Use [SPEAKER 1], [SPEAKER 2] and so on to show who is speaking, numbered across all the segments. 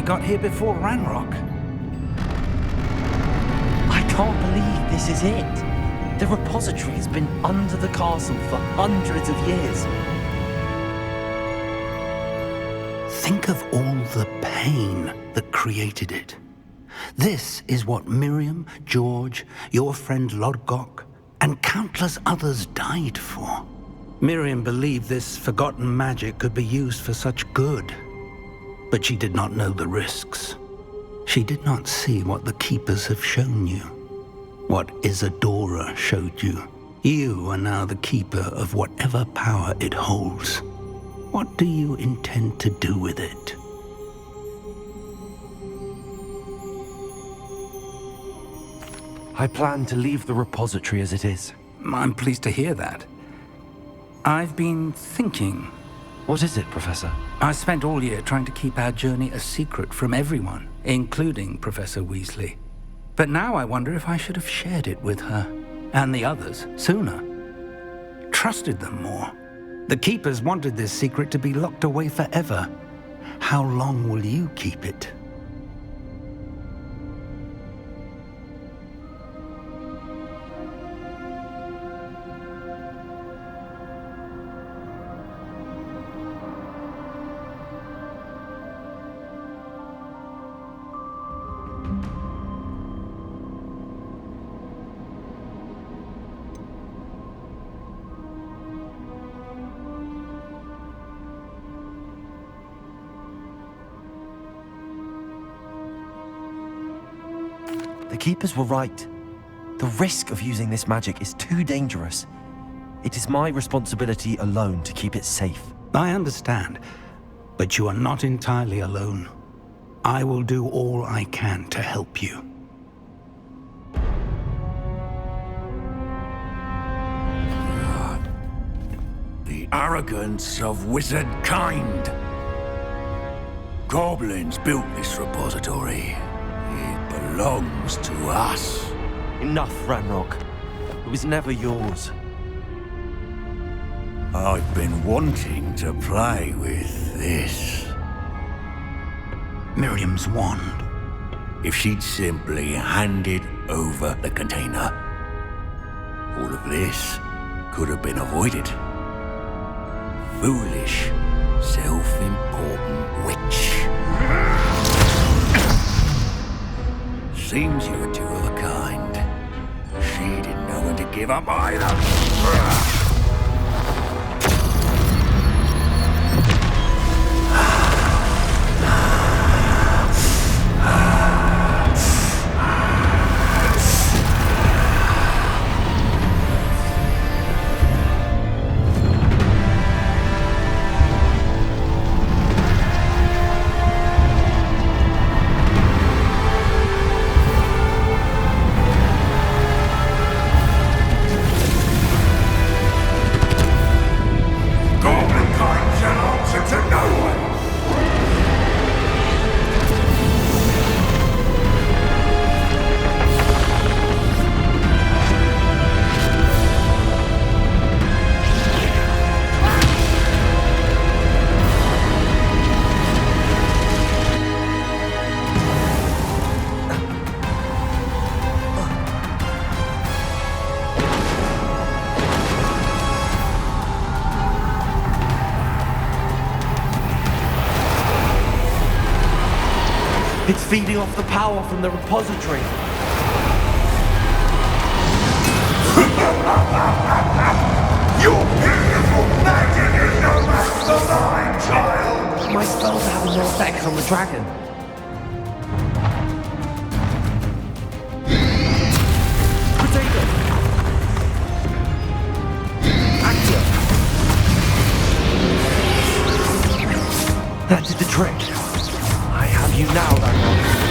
[SPEAKER 1] got here before Ranrock.
[SPEAKER 2] I can't believe this is it. The repository has been under the castle for hundreds of years.
[SPEAKER 1] Think of all the pain that created it. This is what Miriam, George, your friend Lodgok, and countless others died for. Miriam believed this forgotten magic could be used for such good, but she did not know the risks. She did not see what the Keepers have shown you, what Isadora showed you. You are now the Keeper of whatever power it holds. What do you intend to do with it?
[SPEAKER 2] I plan to leave the repository as it is.
[SPEAKER 1] I'm pleased to hear that. I've been thinking.
[SPEAKER 2] What is it, Professor?
[SPEAKER 1] I spent all year trying to keep our journey a secret from everyone, including Professor Weasley. But now I wonder if I should have shared it with her, and the others, sooner. Trusted them more. The Keepers wanted this secret to be locked away forever. How long will you keep it?
[SPEAKER 2] The Keepers were right. The risk of using this magic is too dangerous. It is my responsibility alone to keep it safe.
[SPEAKER 1] I understand, but you are not entirely alone. I will do all I can to help you.
[SPEAKER 3] The arrogance of wizard kind. Goblins built this repository. It belongs to us.
[SPEAKER 2] Enough, Ranrock. It was never yours.
[SPEAKER 3] I've been wanting to play with this.
[SPEAKER 1] Miriam's wand.
[SPEAKER 3] If she'd simply handed over the container, all of this could have been avoided. Foolish, self-important witch. Seems you were two of a kind. She didn't know when to give up either.
[SPEAKER 2] It's feeding off the power from the repository.
[SPEAKER 4] Your beautiful magic is no match for mine, child!
[SPEAKER 2] My spells are having no effect on the dragon. Potato! Accio! That did the trick. I have you now, Ranrock.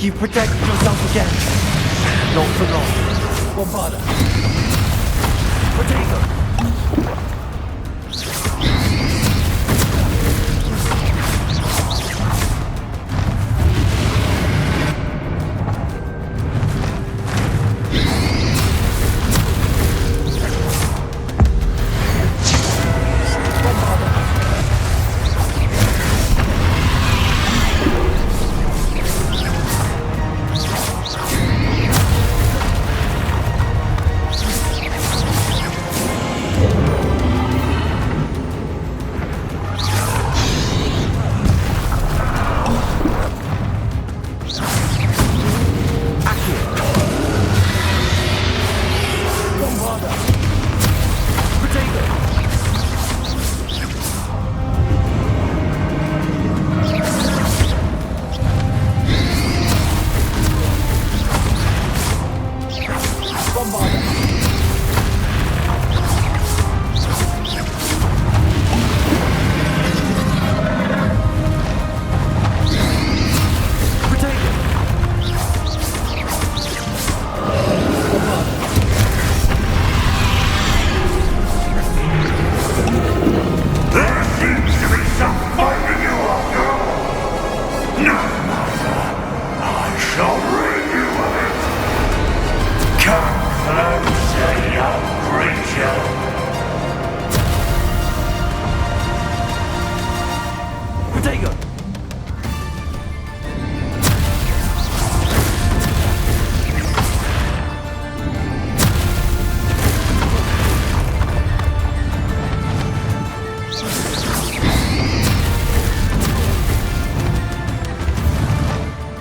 [SPEAKER 2] You've protected yourself again. Not for long. Bombarda. Potato.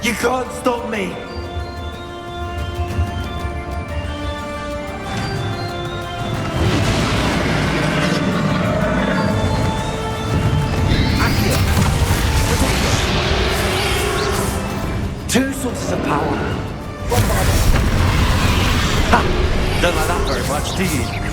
[SPEAKER 2] You can't stop me! Two sources of power. Bombarda. Ha! Don't like that very much, do you?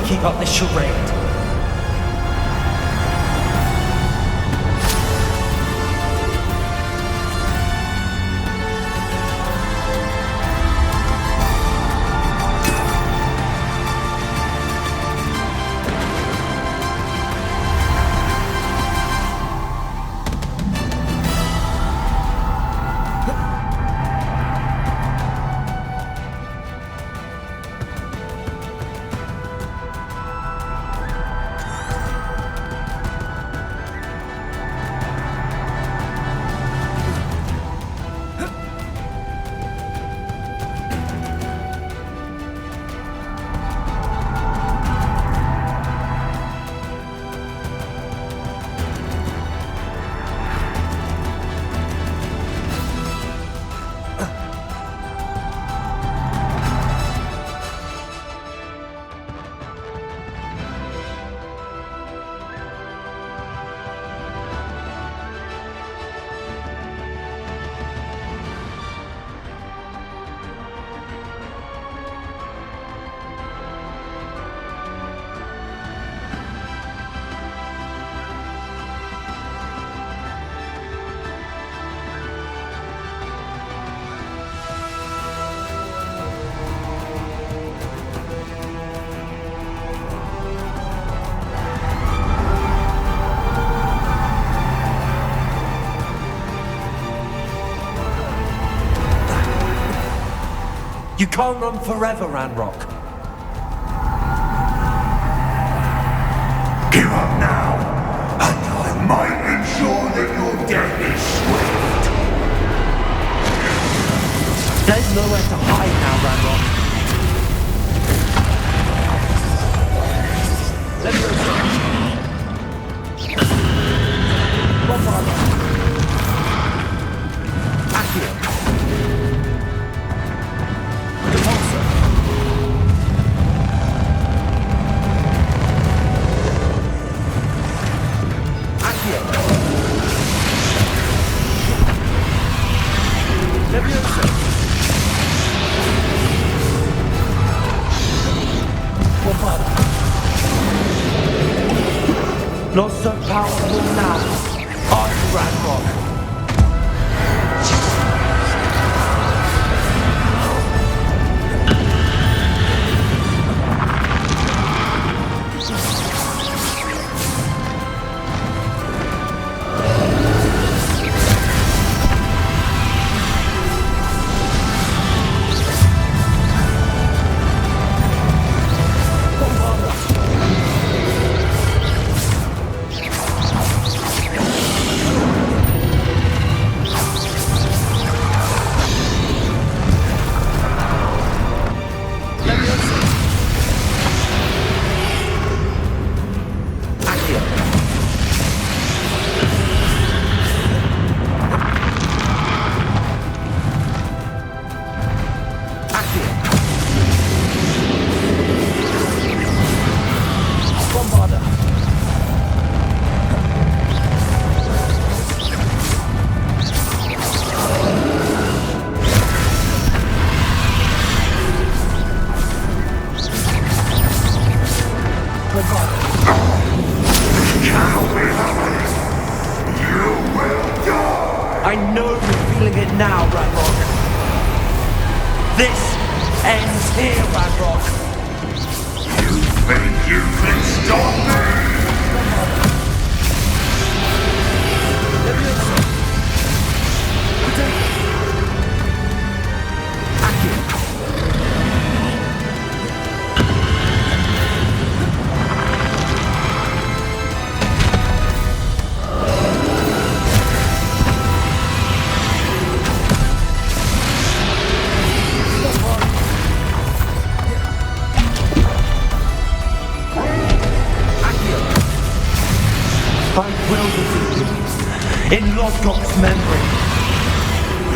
[SPEAKER 2] to keep up this charade. You can't run forever, Ranrock.
[SPEAKER 4] Give up now, and I might ensure that your death is swift.
[SPEAKER 2] There's nowhere to hide now, Ranrock. Let me not so powerful now. I'm Ranrock. I know you're feeling it now, Ranrock. This ends here, Ranrock.
[SPEAKER 4] You think you can stop me?
[SPEAKER 2] I will defeat you in Lodgok's memory.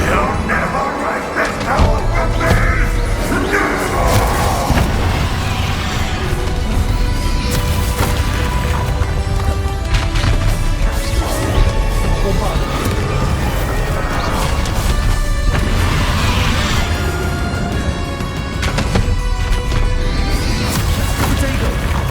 [SPEAKER 4] You'll never write this power from me! Never!
[SPEAKER 2] Potato!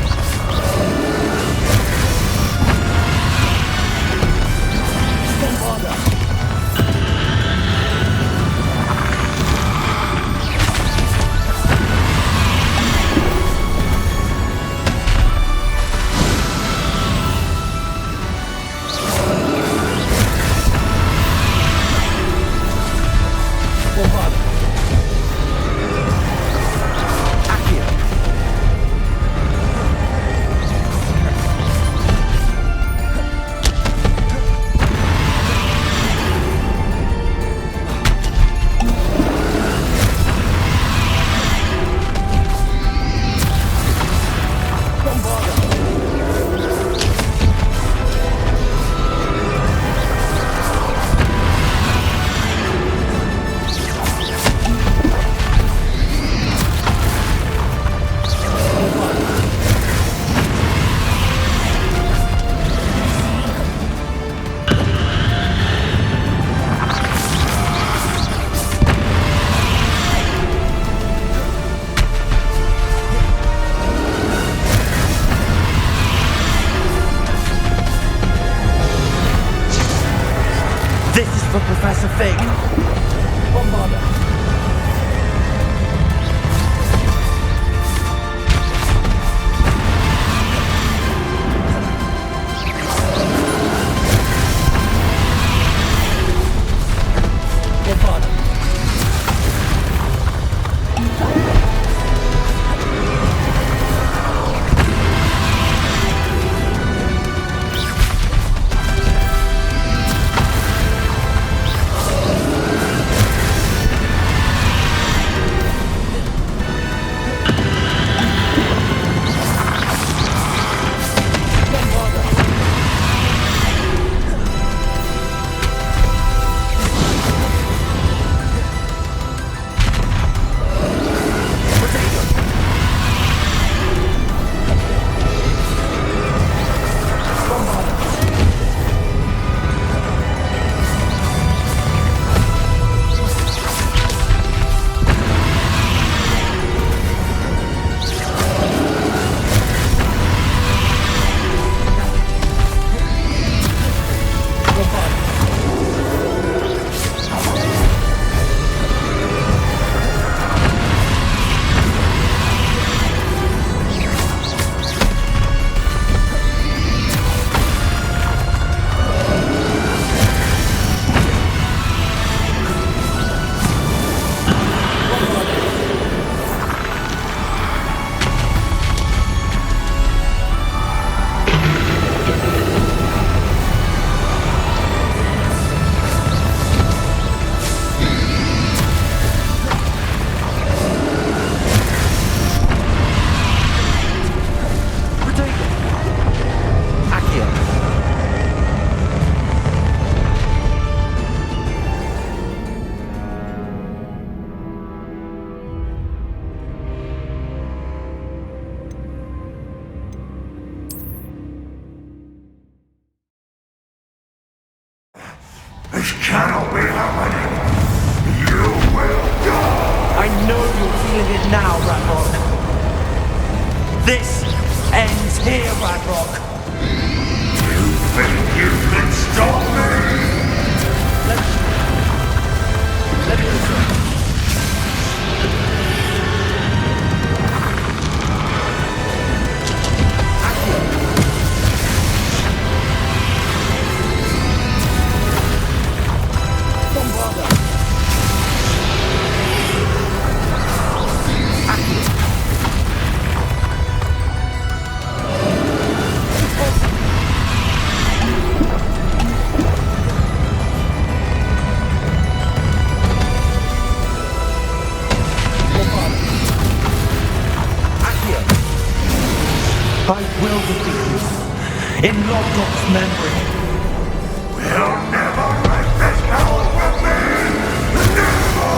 [SPEAKER 2] now, Ragnarok. This ends here, Ragnarok.
[SPEAKER 4] You think you can stop me?
[SPEAKER 2] Let me listen. I will defeat you in Lodgok's memory.
[SPEAKER 4] We'll never let this power from me! Never!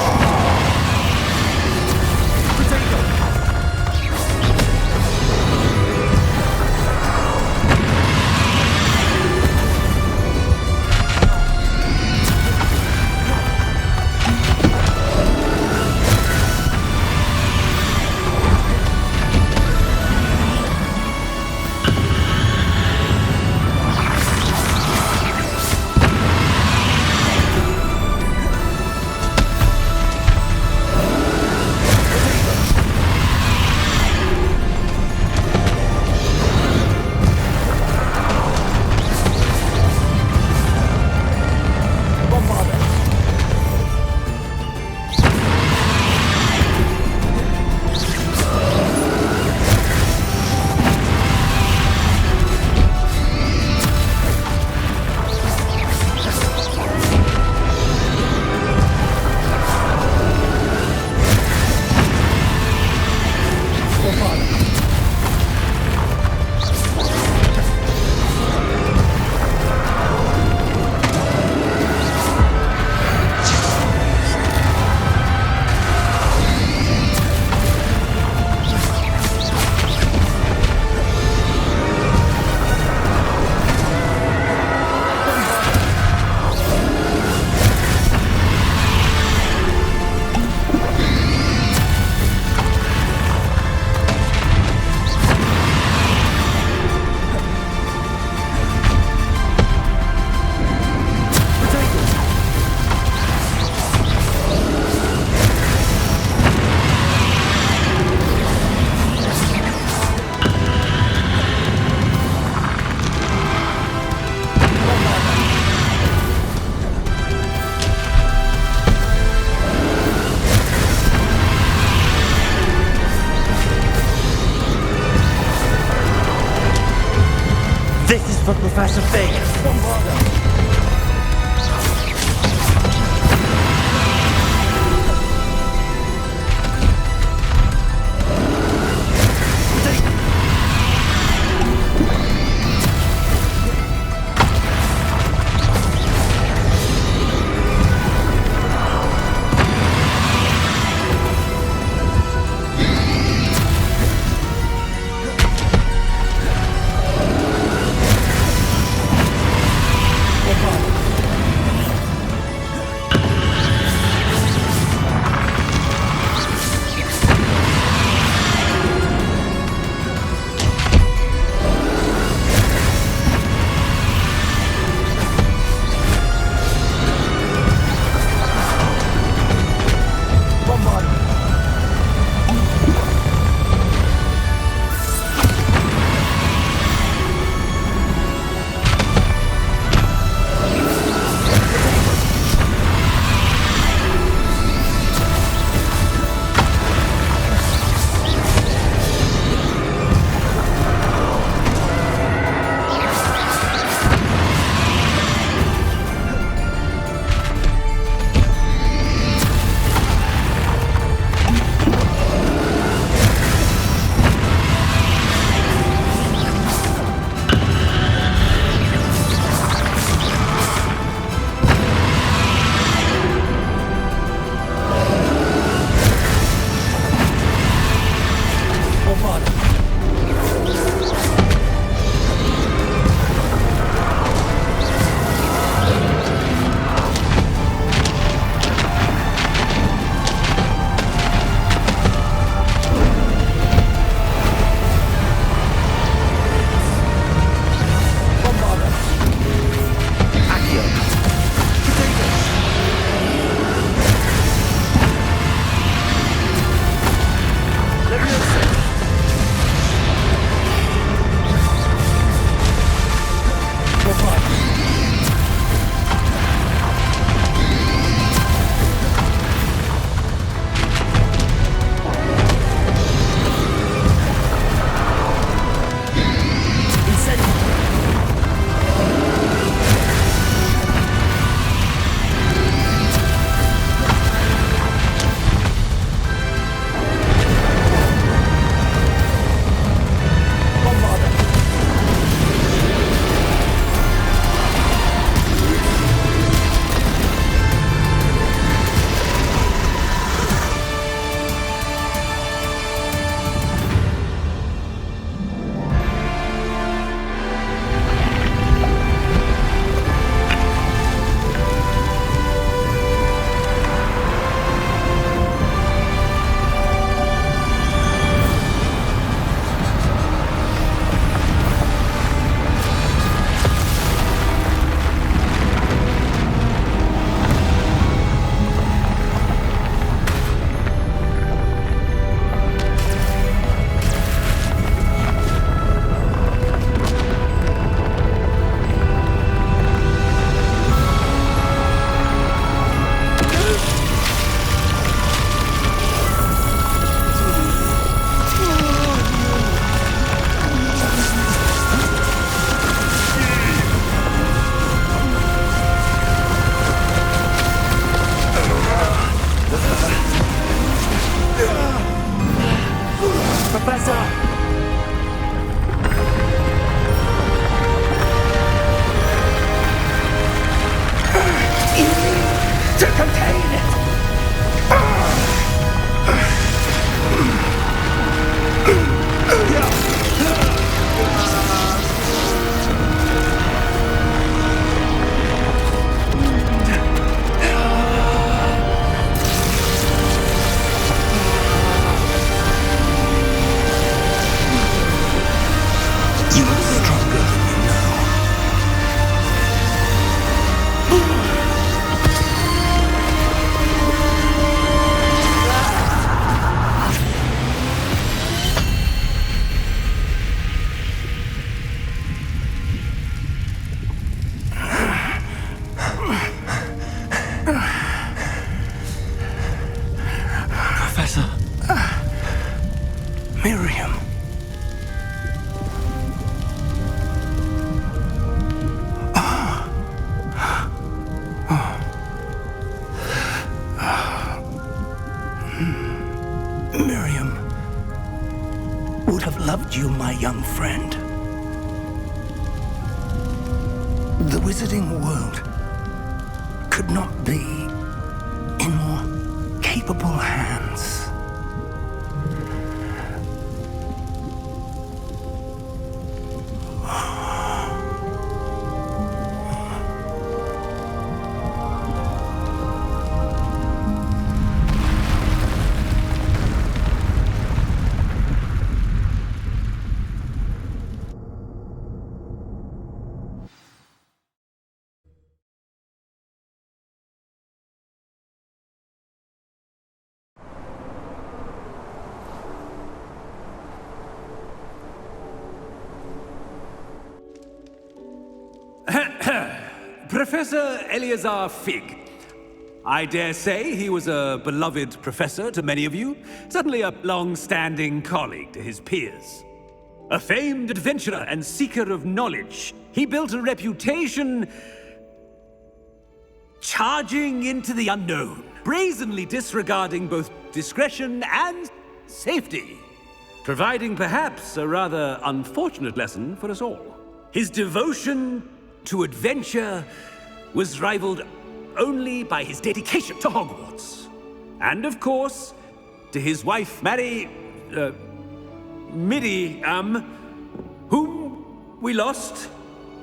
[SPEAKER 2] This is for Professor Fig. Professor.
[SPEAKER 1] Miriam. Miriam would have loved you, my young friend. The wizarding world could not be in more capable hands.
[SPEAKER 5] Professor Eleazar Fig. I dare say he was a beloved professor to many of you, certainly a long-standing colleague to his peers. A famed adventurer and seeker of knowledge, he built a reputation charging into the unknown, brazenly disregarding both discretion and safety, providing perhaps a rather unfortunate lesson for us all. His devotion to adventure was rivaled only by his dedication to Hogwarts. And of course, to his wife, Miriam, whom we lost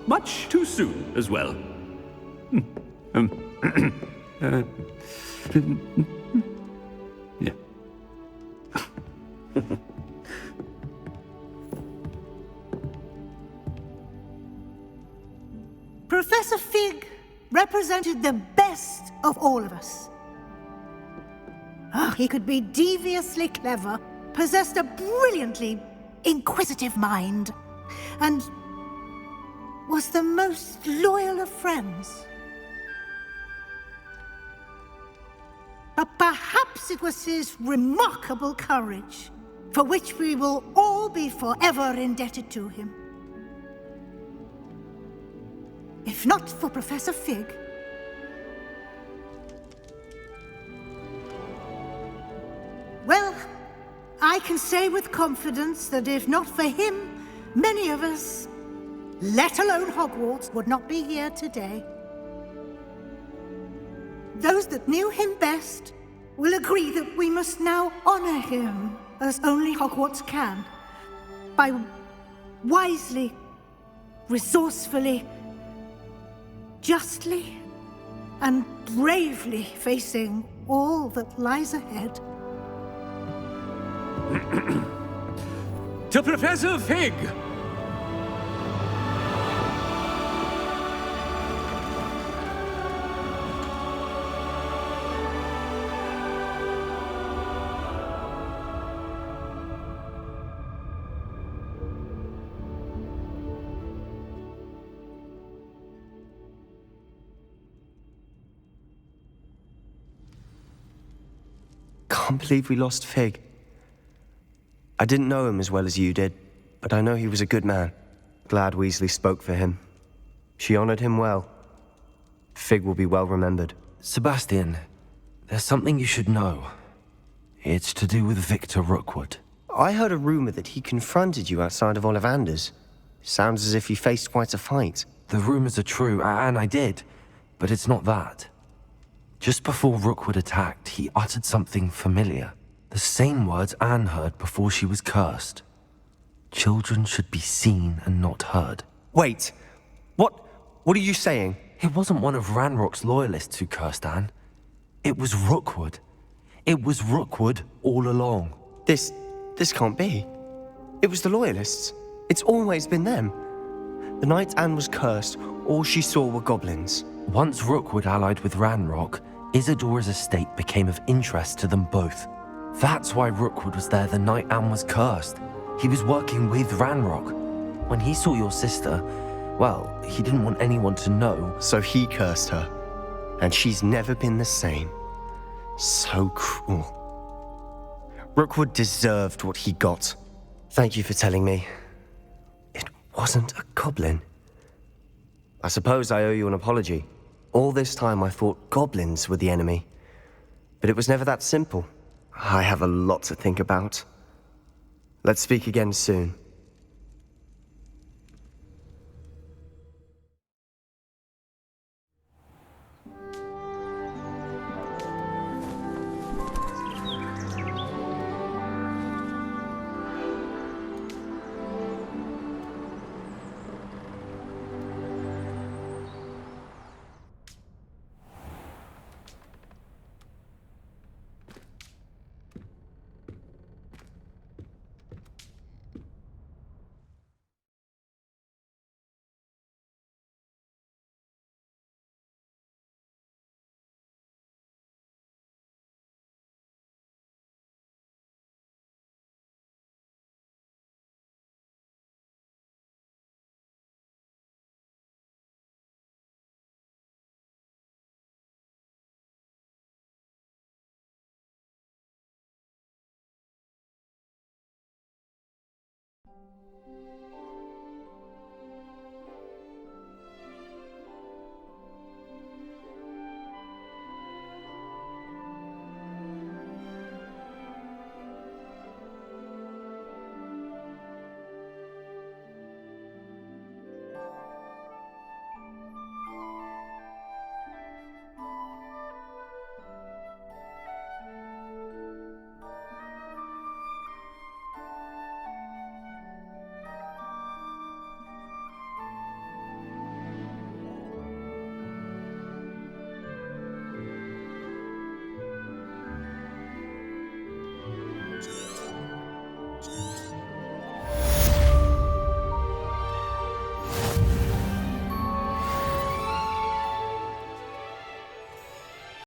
[SPEAKER 5] much too soon as well. Yeah.
[SPEAKER 6] Professor Fig represented the best of all of us. He could be deviously clever, possessed a brilliantly inquisitive mind, and was the most loyal of friends. But perhaps it was his remarkable courage, for which we will all be forever indebted to him. If not for Professor Fig, well, I can say with confidence that if not for him, many of us, let alone Hogwarts, would not be here today. Those that knew him best will agree that we must now honor him as only Hogwarts can, by wisely, resourcefully, justly, and bravely facing all that lies ahead.
[SPEAKER 5] To Professor Fig!
[SPEAKER 2] Can't believe we lost Fig. I didn't know him as well as you did, but I know he was a good man. Glad Weasley spoke for him. She honored him well. Fig will be well remembered. Sebastian, there's something you should know. It's to do with Victor Rookwood. I heard a rumor that he confronted you outside of Ollivander's. Sounds as if you faced quite a fight. The rumors are true, and I did, but it's not that. Just before Rookwood attacked, he uttered something familiar. The same words Anne heard before she was cursed. Children should be seen and not heard. Wait, what are you saying? It wasn't one of Ranrock's loyalists who cursed Anne. It was Rookwood. It was Rookwood all along. This can't be. It was the loyalists. It's always been them. The night Anne was cursed, all she saw were goblins. Once Rookwood allied with Ranrock, Isadora's estate became of interest to them both. That's why Rookwood was there the night Anne was cursed. He was working with Ranrock. When he saw your sister, well, he didn't want anyone to know. So he cursed her. And she's never been the same. So cruel. Rookwood deserved what he got. Thank you for telling me. It wasn't a goblin. I suppose I owe you an apology. All this time I thought goblins were the enemy. But it was never that simple. I have a lot to think about. Let's speak again soon.